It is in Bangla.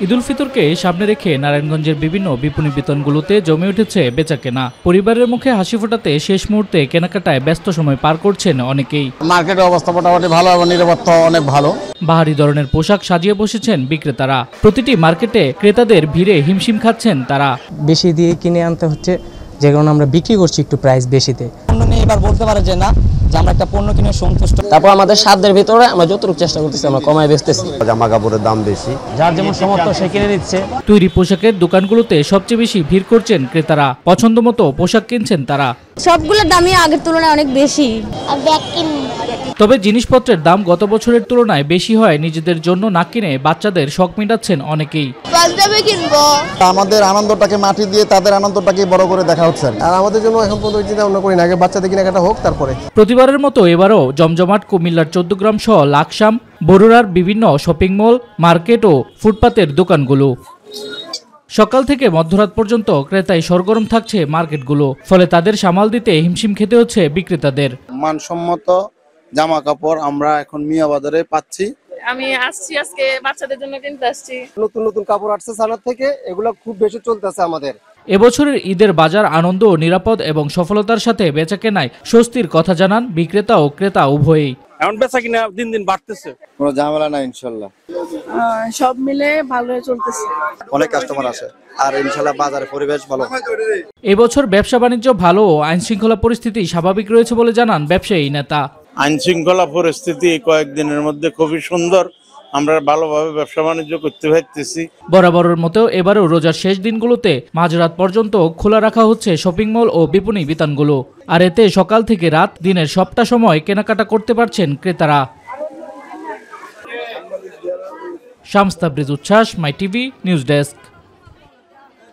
ঈদুল ফিতরকে সামনে রেখে নারায়ণগঞ্জের বিভিন্ন বিপণী বিতানগুলোতে জমে উঠেছে বেচাকেনা। পরিবারের মুখে হাসি ফোটাতে শেষ মুহূর্তে কেনাকাটায় ব্যস্ত সময় পার করছেন অনেকেই। মার্কেটের অবস্থা মোটামুটি ভালো এবং নিরাপত্তা অনেক ভালো। বাহারি ধরনের পোশাক সাজিয়ে বসেছেন বিক্রেতারা। প্রতিটি মার্কেটে ক্রেতাদের ভিড়ে হিমশিম খাচ্ছেন তারা। বেশি দিয়ে কিনে আনতে হচ্ছে, যে কারণে আমরা বিক্রি করছি একটু প্রাইস বেশিতে। পণ্য নিয়ে এবার বলতে পারে যে না, যে আমরা একটা পণ্য কিনে সন্তুষ্ট। তারপর আমাদের সাধ্যের ভিতরে আমরা যতটুকু চেষ্টা করতেছি আমরা কমায় বেচতেছি। জামা কাপড়ের দাম বেশি, যার যেমন সামর্থ্য সে কিনে নিচ্ছে। তৈরি পোশাকের দোকানগুলোতে সবচেয়ে বেশি ভিড় করছেন ক্রেতারা। পছন্দ মতো পোশাক কিনছেন তারা। সবগুলোর দামই আগের তুলনায় অনেক বেশি। তবে জিনিসপত্রের দাম গত বছরের তুলনায় বেশি হয় নিজেদের জন্য না কিনে বাচ্চাদের শখ মেটাচ্ছেন অনেকেই। আমাদের আনন্দটাকে মাটি দিয়ে তাদের আনন্দটাকে বড় করে দেখা হচ্ছে, আর আমাদের জন্য এখন পর্যন্ত চিন্তা ভাবনা করি না, আগে বাচ্চাদের কেনাকাটা হোক তারপরে। প্রতিবারের মতো এবারও জমজমাট কুমিল্লার 14 গ্রাম সহ লাকসাম, বরুড়ার বিভিন্ন শপিং মল, মার্কেট ও ফুটপাতের দোকানগুলো। সকাল থেকে মধ্যরাত পর্যন্ত ক্রেতায় সরগরম থাকছে মার্কেটগুলো, ফলে তাদের সামাল দিতে হিমশিম খেতে হচ্ছে বিক্রেতাদের। মানসম্মত জামা কাপড় আমরা এখন মিয়া বাজারে পাচ্ছি। আমি আসছি আজকে বাচ্চাদের জন্য কিনতে আসছি। নতুন নতুন কাপড় আসছে সানার থেকে, এগুলো খুব বেশি চলতেছে আমাদের। এবছরের ঈদের বাজার আনন্দ, নিরাপদ এবং সফলতার সাথে বেচাকেনায় স্বস্তির কথা জানান বিক্রেতা ও ক্রেতা উভয়ই। এখন বেচাকেনা দিন দিন বাড়তেছে, কোনো ঝামেলা নাই ইনশাআল্লাহ। সব মিলে ভালো চলতেছে, অনেক কাস্টমার আসে আর ইনশাআল্লাহ বাজারে পরিবেশ ভালো। এবছর ব্যবসা বাণিজ্য ভালো, আইন শৃঙ্খলা পরিস্থিতি স্বাভাবিক রয়েছে বলে জানান ব্যবসায়ী নেতা। আইন শৃঙ্খলা পরিস্থিতি কয়েকদিনের মধ্যে খুবই সুন্দর, আমরা ভালোভাবে ব্যবসা বাণিজ্য করতে পারতেছি। বরাবরের মতো এবারও রোজার শেষ দিনগুলোতে মাঝরাত পর্যন্ত খোলা রাখা হচ্ছে শপিং মল ও বিপণী বিতানগুলো। আর এতে সকাল থেকে রাত দিনের সবটা সময় কেনাকাটা করতে পারছেন ক্রেতারা। শামস তাবরিজ উচ্ছ্বাস, মাই টিভি নিউজ ডেস্ক।